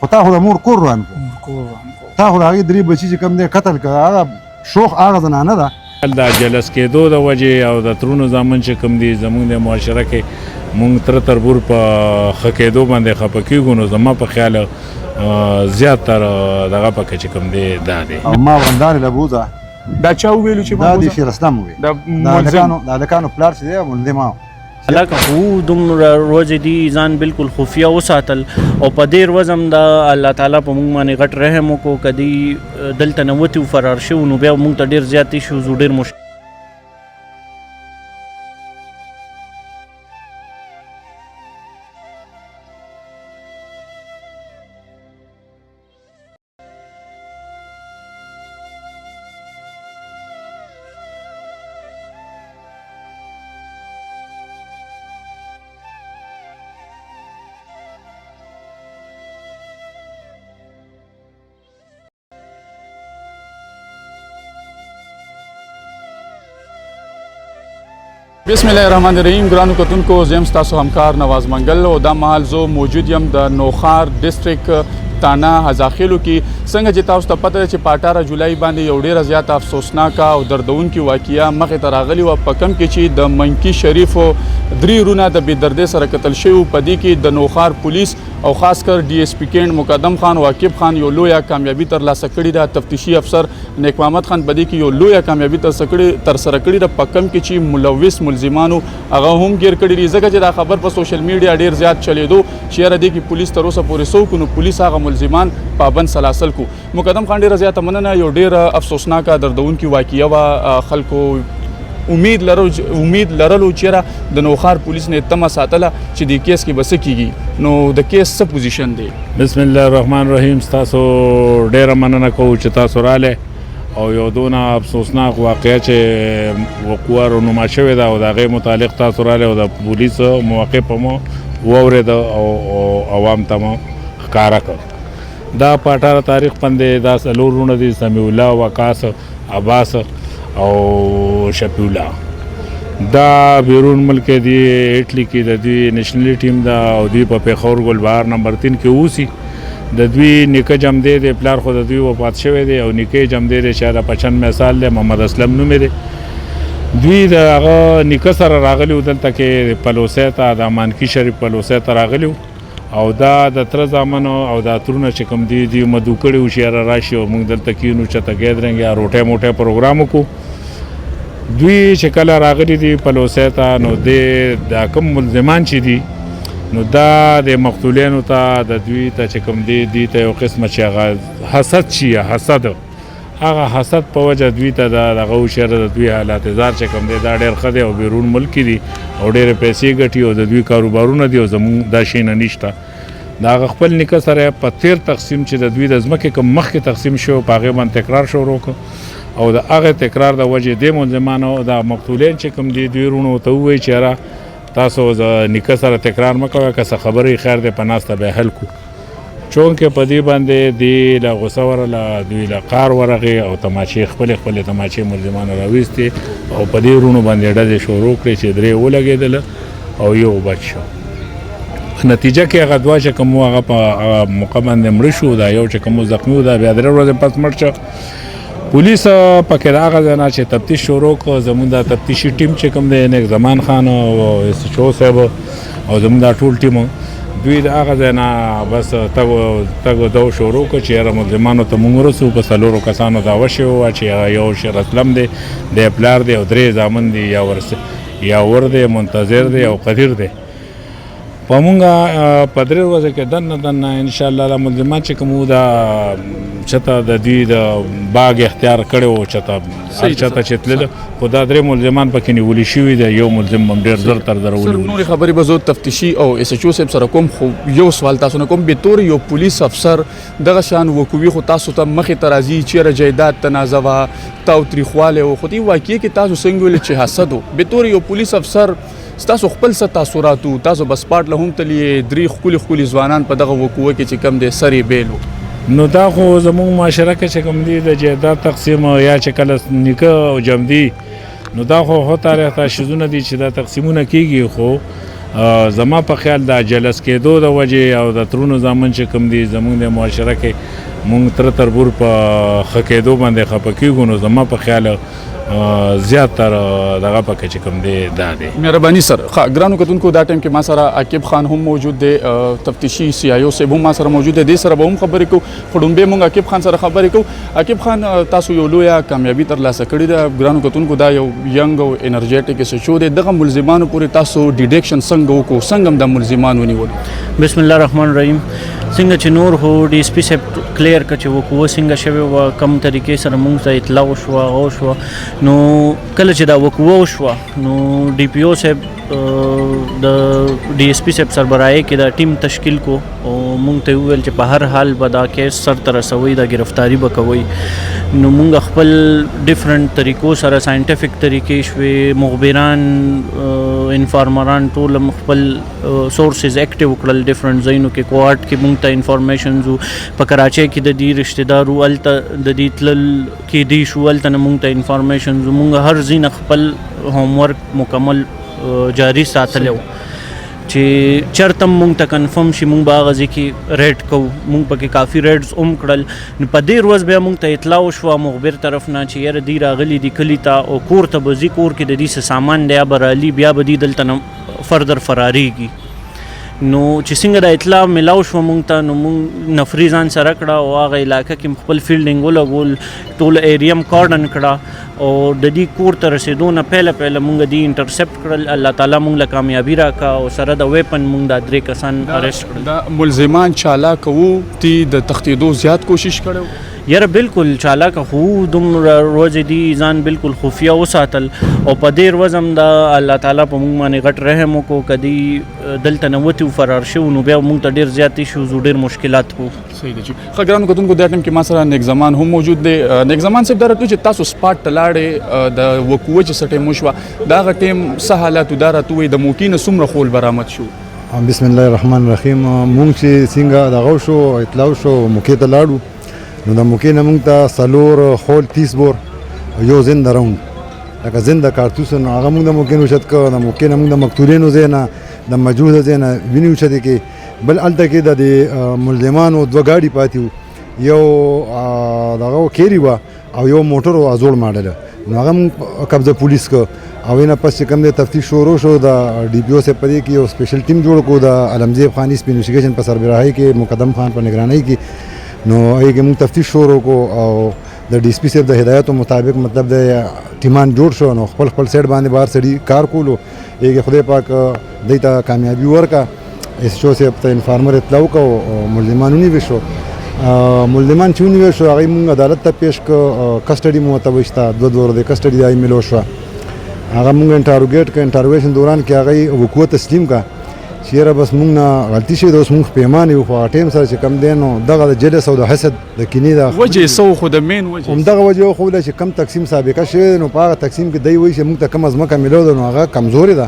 خو تا خو د مور کور وران کړو تا خو د هغې 3 بچي چې کوم دی قتل کړه هغه شوخ هغه زنانه ده د جلس کېدو د وجې او د ترونو زامن چې کوم دي زموږ د معاشره کې مونږ تر تربور په ښه کېدو باندې خفه کېږو نو زما په خیال زیات تر دغه پکې چې کوم دی دا دی او ما ورندارې له بوزه دا چا وویلو چې دا د شیر اسلام وویل د هلکانو پلار چې دی ملزم حالکه خو دومره ورځې دي ځان بالکل خفیه وساتل او په دې ورځ هم د الله تعالی په موږ باندې غټ رحم وکړو که دوی دلته نه وتي فرار شوي نو بیا موږ ته ډېر زیات ایشوز و ډېر مشکل بسم الله الرحمن الرحیم ګرانو کتونکو زم ستاسو همکار نواز منګل او دا مهال زه موجود یم د نوخار ډسټریکټ تانا هزاخیلو کې څنګه چې تاسو ته پته ده چې په 18 جولای باندې یو ډېره زیاته افسوسناکه او دردونکې واقعه مخې ته راغلې وه په کم کې چې د منکي شریفو 3 رونه د بېدردۍ سره قتل شوي په دې کې د نوخار پولیس او خاص کر ډي اس پي کینټ مقدم خان واقف خان یو لویه کامیابي ترلاسه کړې ده تفتیشي افسر نیک محمد خان په دې کې یو لویه کامیابي ترسره کړې ده په کم کې چې ملوث ملزمانو هغه هم ګیر کړي دي ځکه چې دا خبر په سوشل میډیا ډېر زیات چلېدو چې یاره دې کې پولیس تر اوسه پورې څوک نو پولیس هغه ملزمان پابند سلاسل کو مقدم خان ډېره زیاته مننه یو ډېره افسوسناکه دردونکې واقعه وه خلکو امید لرلو چې د نوخار پولیس نه تمه ساتله چې د کیس کې به څه کیږي نو د کیس څه پوزیشن دی بسم الله الرحمن الرحیم ستاسو ډېره مننه کوو چې تاسو رالی او یو دونه افسوسناک واقعه چې وقوع رونما شوې ده او د هغې متعلق تاسو رالی او د پولیسو موقف مو واورېده او عوام ته مو ښکاره کړ دا په 18 تاریخ باندې دا 4 رونه دي سمیع الله وقاص عباس او شفیع الله دا بیرون ملک دی اټلی کې د دوی نېشنلي ټیم دا او دوی په پیښور ګلبهار نمبر 3 کې اوسي د دوی نیکه جمدی دی پلار خو د دوی وفات شوی دی او نیکه جمدی دی چې د 95 سال دی محمد اسلم نوم دی دوی د هغه نیکه سره راغلي دلته کې پلوسی ته د مانکي شریف پلوسی ته راغلي او دا د تره زامنو او دا ترونه چې کوم دي دوی مدعو کړي وو چې یاره راشي او موږ دلته کینو چېرته ګیدرنګ یا روټۍ موټۍ پروګرام وکړو دوی چې کله راغلي دي پلوسی ته نو دا کوم ملزمان چې دي نو دا د مقتولینو ته د دوی ته چې کوم دي دوی ته یو قسمه چې هغه حسد شي حسد هغه حسد په وجه دوی ته دغه وشیره د دوی حالات زار چې کوم دی دا ډېر ښه دی او بیرون ملک دي او ډېرې پیسې ګټي او د دوی کاروبارونه دي او زموږ دا شی نه نشته د هغه خپل نیکه سره په 13 تقسیم چې د دوی د ځمکې کوم مخکې تقسیم شو په هغې باندې تکرار شروع کړو او د هغه تکرار د وجې د ملزمانو د مقتولین چې کوم دي دوی رونو ته ووایي چې یاره تاسو د نیکه سره تکرار مه کوئ که څه خبرې خیر دی په ناسته به حل کړو چونکې په دې باندې دوی له غوسه ورله دوی له قار ورغې او تماچې خپلې تماچې ملزمانو راویستې او په دې رونو باندې ډزې شروع کړې چې 3 ولګېدله او یو بچ شو په نتیجه کې هغه دوه چې کوم هغه په موقع باندې مړه شو دا یو چې کوم زخمي و دا بیا 3 ورځې پس مړ شو پولیس پکې د هغه ځای نه چې تفتیش شروع کړو زموږ دا تفتیشي ټیم چې کوم دی نیک زمان خان او اس ایچ او صاحب او زموږ دا ټول ټیم دوی د هغه ځای نه بس تګ و دو شروع کړو چې یاره ملزمانو ته موږ ورسو په 4 کسانو دا وشوی وه چې یو شیر اسلم دی د پلار دی او 3 زامن دي یا ور دی منتظر دی او قدیر دی په مونږ په 3 ورځې کې دننه انشاءالله د ملزمان چې کوم دا چته د دوی د باغ اختیار کړی و چته چې تلله خو دا 3 ملزمان پکې نیولي شوي دی یو ملزم هم ډېر زر تر زره ونیولي نورې خبرې به زه تفتیشي او اس ایچ او صاحب سره کوم خو یو سوال تاسو نه کوم بطور یو پولیس افسر دغه شان وقوعي خو تاسو ته مخې ته راځي چېرې جایداد تنازع وه تاوتریخوالی و خو دې واقعې کې تاسو څنګه ویل چې حسد و بطور یو پولیس افسر ستاسو خپل څه تاثرات تاسو بس پاټ له هم تلې 3 ښکلي ځوانان په دغه وقوعه کې چې کم دی سر یې بیل و نو دا خو زموږ معاشره کې چې کوم دي د جایداد تقسیم یا چې کله نیکه او جمدي نو دا خو تاریخ ته شیزونه دي چې دا تقسیمونه کیږي خو زما په خیال د جلس کېدو د وجې او د ترونو زامن چې کوم دي زمونږ د معاشره کې مونږ تر تربور په ښه کېدو باندې خفه کېږو نو زما په خیال زیات تر دغه پکې چې کوم دی دا دی. مهرباني سر ګرانو کتونکو دا ټایم کې ما سره عاقب خان هم موجود دی تفتیشي CIO صاحب هم ما سره موجود دی سره به هم خبرې کوو خو ډومبې مونږ عاقب خان سره خبرې کوو. عاقب خان تاسو یو لویه کامیابي ترلاسه کړې ده ګرانو کتونکو دا یو ینګ او انرژیټیک شو دی دغه ملزمانو پورې تاسو ډیټیکشن څنګه وکړو څنګه هم د ملزمان ونیول؟ بسم الله الرحمن الرحیم. څنګه چې نور هو DSP صاحب کلیر کړ چې وقوع څنګه شوی و کوم طریقې سره موږ ته اطلاع وشوه او شوه نو کله چې دا وقوع وشوه نو DPO صاحب د DSP صاحب سربراهي کې دا ټیم تشکیل کو او موږ ته وویل چې په هر حال به دا کیس سر ته رسوي دا گرفتاری به کوي نو موږ خپل ډیفرنٹ طریقو سره ساينټیفیک طریقې شوي مخبران انفارمران ټول خپل سورسز اکټیو کړل ډیفرنٹ ځایونو کې کوارټ کې موږ ته انفارمیشنز په کراچۍ کې د دې رشتہ دارو الته د دې تلل کې دی شو الته موږ ته انفارمیشنز موږ هر ځین خپل هوم ورک مکمل جاری ساتلو چې چرته مونږ ته کنفرم شي مونږ به هغه ځای کې ریډ کوو مونږ پکې کافي ریډز هم کړل نو په دې ورځ بیا مونږ ته اطلاع وشوه مخبر طرف نه چې یاره دوی راغلي دي کلي ته او کور ته به ځي کور کې د دوی څه سامان دی به رالي بیا به دوی دلته نه فردر فراریږي نو چې څنګه د اطلاع ملاو شوه مونږ ته نو مونږ نفري ځان سره کړه او هغه علاقه کې خپل فیلډینګ ولګول ټول ایریا م کارډن کړه او د دې کور ته رسېدو نه پهله مونږ دې انټرسپټ کړل الله تعالی مونږ له کامیابي راکړه او سره د ویپن مونږ دا 3 کسان اریسټ کړل. دا ملزمان چالاک وو تی د تښتېدو زیات کوشش کړو؟ یاره بالکل چالاک خو دومره ورځې دي ځان بالکل خفیه وساتل او په دې ورځ هم د الله تعالی په موږ باندې غټ رحم وکړو کدی دلته نه وتو فرار شو نو بیا موږ ته ډېر زیات ایشوز ډېر مشکلات وو. صحیح دی چې ښه ګرانو کتونکو دا ټایم کې ما سره نیک زمان هم موجود دی. نیک زمان صاحب دا راته چې تاسو سپاټ ته لاړې د وقوع چې څه ټایم وشوه دا هغه ټایم څه حالات دا راته وایي د موقع نه څومره خول برآمد شو؟ بسم الله الرحمن الرحیم. مونږ چې څنګه دغه شو اطلاع شو موقع ته لاړو نو د موقع نه موږ ته سلور خول 30 بور یو زنده راوند لکه زنده کارتوس نو هغه موږ د موقع نه اوچت کړو د موقع نه موږ د مقتولینو ځای نه د مجهوله ځای نه وینې اوچتې کې بل هلته کې د ملزمانو 2 ګاډي پاتې وو یو دغه کیري وه او یو موټر و ازوړ ماډله نو هغه موږ قبضه پولیس کړ او نه پس چې کوم د تفتیش شروع شو د DPO صاحب په دې کې یو سپیشل ټیم جوړ کړو د علمزیب خان انویسټیګیشن په سربراهۍ کې مقدم خان په نگرانۍ کې نو هغه موږ تفتیش شروع کو او د DSP صاحب د هدایتو مطابق مطلب د ټیمان جوړ شو نو خپل سیټ باندې بهر سړي کار کولو هغه خدای پاک دیتا کامیابی ورکا SHO صاحب ته انفارمر اطلاع کو ملزمان نیول شو ملزمان چې نیول شو هغه موږ عدالت ته پیش کو کسټډي مو ته وشتا 2 ورځې کسټډي دای ملو شو هغه موږ انټروګیشن دوران کې هغه وقوع تسلیم کا چیرې بس موږ نه غلطي شي د اوس موږ پیمانه یو خو ټیم سره چې کم دینو دغه د جلس او د حسد د کینې د وجه سو خو د مین وجه هم دغه وجه خو د چې کم تقسیم سابقه شوی نو په هغه تقسیم کې دی وایي چې موږ ته کم از مکه ملو نو هغه کمزوري ده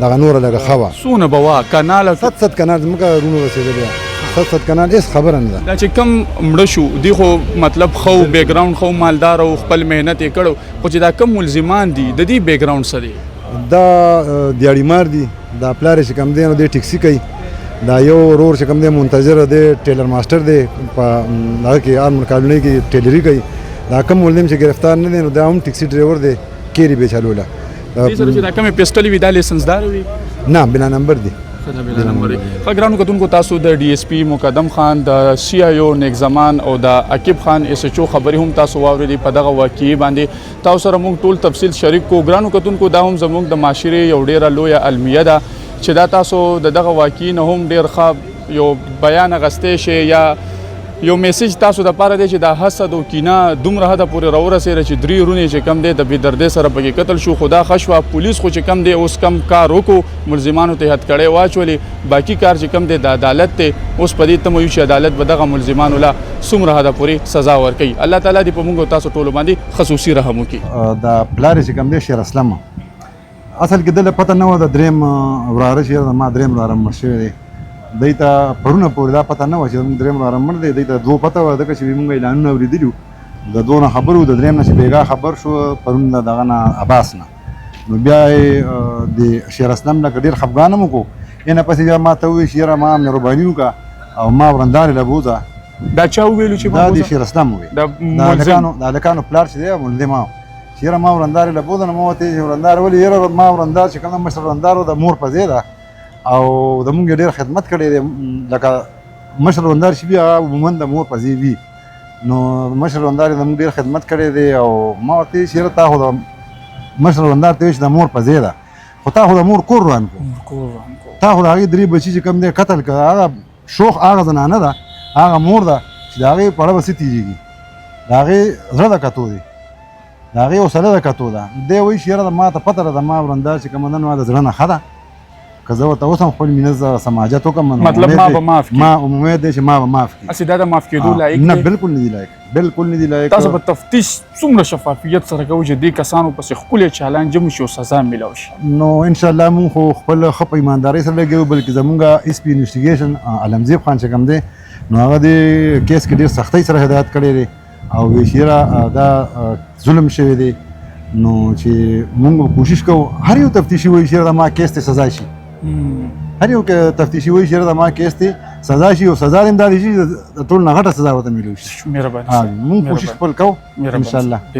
دغه نور لګه خوا سونه بوا کانال 700 کانال موږ رونو رسېدل 700 کانال هیڅ خبره نه ده چې کم مړه شو دی خو مطلب خو بیک گراوند خو مالدار او خپل مهنت یې کړو خو چې دا کم ملزمان دي د دې بیک گراوند څه دی؟ دا دیاړي مار دي دا پلار چې کم دی نو د ټیکسي کوي دا یو ورور چې کم دی منتظر دی ټیلر ماستر دی په هغه کې آرمر کالونی کې ټیلری کوي دا کم ملزم چې گرفتار نه دی نو دا هم ټیکسي ډرایور دی کیری به چلوله دې سره چې دا کومه پیسټل وی دا لایسنسدار وي نه بنا نمبر دی بلا نمبر ګرانو کتونکو تاسو د DSP مقدم خان د CIO نیک زمان او د عاقب خان SHO خبرې هم تاسو واورېدې په دغه واقعي باندې تاسو سره موږ ټول تفصیل شریک کو ګرانو کتونکو دا هم زموږ د معاشري یو ډیره لویه المیه ده چې دا تاسو د دغه واقعي نه هم ډیر ښه یو بیان غستې شي یا یو میسج تاسو د پاره دی چې دا حسد او کینه دومره حد پورې راورسېده چې 3 رونې چې کم دی د بېدردۍ سره پکې قتل شو خو دا ښه شوه پولیس خو چې کم دی اوس کم کار وکړو ملزمانو ته هتکړۍ واچولې باقي کار چې کم دی د عدالت دی اوس په دې تمه یو چې عدالت به دغه ملزمانو له څومره حده پورې سزا ورکوي الله تعالی دې په موږ تاسو ټولو باندې خصوصي رحم وکړي. د پلار چې کم دی شیر اسلم اصل کې دله پته نه وه د دریم وراره چې ما دریم وراره مړ شوی دی دی ته پرونه پورې دا پته نه وه چې زموږ دریم وراره مړ دی دی ته 2 پته وه ځکه چې موږ اعلانونه اورېدلي وو د 2 نه خبر وو د دریم نه چې بېګا خبر شو پرون د دغه نه عباس نه نو بیا یې د شیر اسلم نه ډېر خفګان هم وکړو اینه پسې بیا ما ته وویل چې یاره ما مهرباني وکړه او ما ورندارې له بوځه دا چا وویلو چې دا د شیر اسلم وویل د هلکانو پلار چې دی مولدي ما چې یاره ما ورندارې له بوځه نو ما ورته چې ورندار ولې یاره ما ورندار چې کوم مشر ورندار د مور په ځای ده او د مونږ ډېر خدمت کړی دی لکه مشر ورندار چې وي هغه عموما د مور په ځای وي نو مشر ورندار د مونږ ډېر خدمت کړی دی او ما ورته چې یاره تا خو د مشر ورندار ته وایي چې د مور په ځای ده خو تا خو د مور کور روان کړو تا خو د هغې 3 بچي چې کوم دی قتل کړه هغه شوخ هغه زنانه ده هغه مور ده چې د هغې په اړه به څه تېرېږي د هغې زړه د کتو دی د هغې حوصله د کتو ده دی وایي چې یاره ما ته پته ده د ما ورندار چې کومه ده نو د زړه نه ښه ده که زه ورته اوس هم خپل مینه سماجت وکړم مطلب ما به معاف کړي ما امید دی چې ما به معاف کړي اسې دا د معاف کېدو لایق نه دی بالکل نه دی لایق بالکل نه دی لایق تاسو په تفتیش څومره شفافیت سره کوئ چې دې کسانو پسې ښکلی چالان جمع شي او سزا میلاو شي نو انشاءالله مونږ خو خپل ښه په ایماندارۍ سره لګیو بلکې زمونږ اس پي انویسټیګیشن علمزیب خان چې کوم دی نو هغه دې کیس کې ډېر سختۍ سره هدایت کړی دی او ویشیره دا ظلم شوی دی نو چې مونږ کوشش کوو هر یو تفتیشي ویشیره د ما کیس ته سزا شي هر یو تفتیشي وایي چې دا ما کیس دی سزا شي او سزا هم دا دی چې د ټول نه غټه سزا ورته میلو شي مهرباني مونږ کوشش خپل کوو انشاءالله